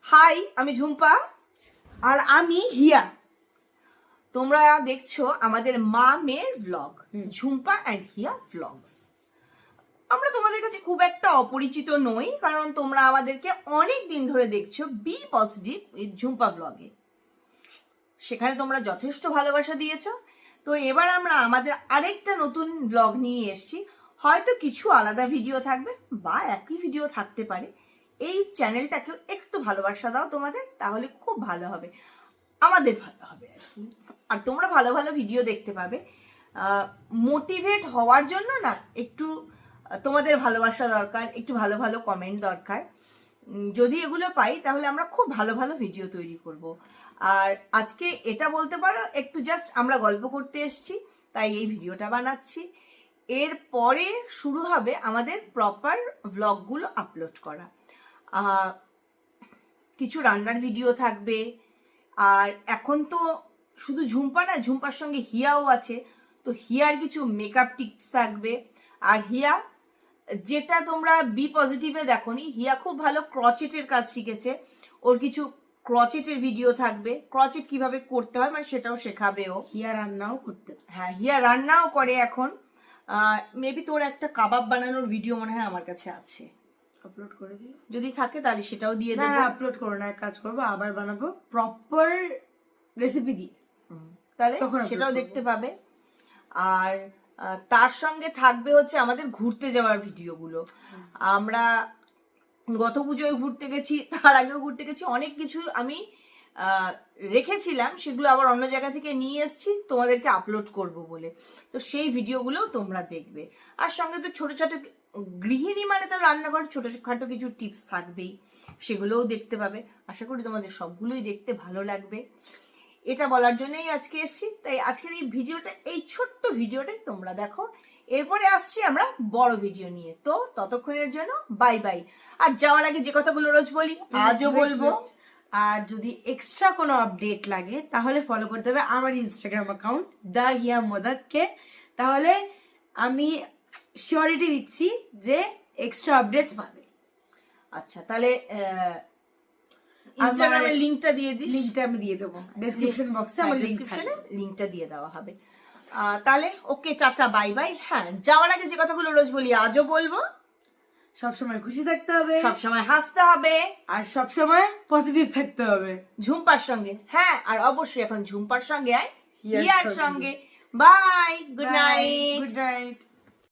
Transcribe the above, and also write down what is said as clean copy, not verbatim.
High, আমি ঝুম্পা আর আমি হিয়া। তোমরা দেখছো আমাদের মা মেয়ের blog, Jhumpa and Hiya blogs. আমরা তোমাদের কাছে খুব একটা অপরিচিত নই, কারণ তোমরা আমাদেরকে অনেক দিন ধরে দেখছো বি পজিটিভ উইথ ঝুম্পা ব্লগে। সেখানে তোমরা যথেষ্ট ভালোবাসা দিয়েছো। তো এবার আমরা আমাদের আরেকটা নতুন ব্লগ নিয়ে এসেছি। হয়তো কিছু আলাদা ভিডিও থাকবে বা একই ভিডিও থাকতে পারে। এই চ্যানেলটাকেও একটু ভালোবাসা দাও তোমাদের, তাহলে খুব ভালো হবে, আমাদের ভালো হবে আর কি। আর তোমরা ভালো ভালো ভিডিও দেখতে পাবে। মোটিভেট হওয়ার জন্য না একটু তোমাদের ভালোবাসা দরকার, একটু ভালো ভালো কমেন্ট দরকার। যদি এগুলো পাই তাহলে আমরা খুব ভালো ভালো ভিডিও তৈরি করব। আর আজকে এটা বলতে পারো একটু জাস্ট আমরা গল্প করতে এসেছি, তাই এই ভিডিওটা বানাচ্ছি। এরপরে শুরু হবে আমাদের প্রপার ব্লগগুলো আপলোড করা। কিছু রান্নার ভিডিও থাকবে। আর এখন তো শুধু ঝুম্পা না, ঝুম্পার সঙ্গে হিয়াও আছে। তো হিয়ার কিছু মেকআপ টিপস থাকবে। আর হিয়া, যেটা তোমরা বি পজিটিভে দেখোনি, হিয়া খুব ভালো ক্রচেটের কাজ শিখেছে। ওর কিছু ক্রচেটের ভিডিও থাকবে, ক্রচেট কিভাবে করতে হয় মানে সেটাও শেখাবে ও। হিয়া রান্নাও করতে, হ্যাঁ, হিয়া রান্নাও করে এখন। মেবি তোর একটা কাবাব বানানোর ভিডিও মনে হয় আমার কাছে আছে, আপলোড করে দিই। যদি থাকে তাহলে সেটাও দিয়ে না দেবো। আপলোড করো না, এক কাজ করবো, আবার বানাবো প্রপার রেসিপি দিয়ে, তাহলে তখন upload সেটাও করবো। দেখতে পাবে। আর তার সঙ্গে থাকবে হচ্ছে আমাদের ঘুরতে যাওয়ার ভিডিওগুলো। আমরা গত পুজোয় ঘুরতে গেছি, তার আগেও ঘুরতে গেছি, অনেক কিছু আমি রেখেছিলাম, সেগুলো আবার অন্য জায়গা থেকে নিয়ে এসেছি তোমাদেরকে আপলোড করব বলে। তো সেই ভিডিওগুলো তোমরা দেখবে। আর সঙ্গে তো ছোট ছোট গৃহিণী মানে তার রান্নাঘর ছোটখাটো কিছু টিপস থাকবেই, সেগুলোও দেখতে পাবে। আশা করি তোমাদের সবগুলোই দেখতে ভালো লাগবে। এটা বলার জন্যই আজকে এসেছি। তাই আজকের এই ভিডিওটা, এই ছোট্ট ভিডিওটাই তোমরা দেখো। এরপরে আসছি আমরা বড় ভিডিও নিয়ে। তো ততক্ষণের জন্য বাই বাই। আর যাওয়ার আগে যে কথাগুলো রোজ বলি আজও বলবো। আর যদি এক্সট্রা কোনো আপডেট লাগে তাহলে ফলো করতে হবে আমার ইনস্টাগ্রাম অ্যাকাউন্ট দা হিয়া মোদাককে। তাহলে আমি শিওরিটি দিচ্ছি যে এক্সট্রা আপডেটস পাবে। আচ্ছা, তাহলে ইনস্টাগ্রামের লিংকটা দিয়ে দিস। লিংকটা আমি দিয়ে দেবো ডেসক্রিপশন বক্সে, আমার ডেসক্রিপশনে লিংকটা দিয়ে দেওয়া হবে। তাহলে ওকে, টাটা বাই বাই। হ্যাঁ, যাওয়ার আগে যে কথাগুলো রোজ বলি আজও বলবো। সবসময় খুশি থাকতে হবে, সবসময় হাসতে হবে, আর সবসময় পজিটিভ থাকতে হবে ঝুম্পার সঙ্গে। হ্যাঁ, আর অবশ্যই এখন ঝুম্পার সঙ্গে আর হিয়ার হিয়ার সঙ্গে। সঙ্গে। Bye, good night. Good night.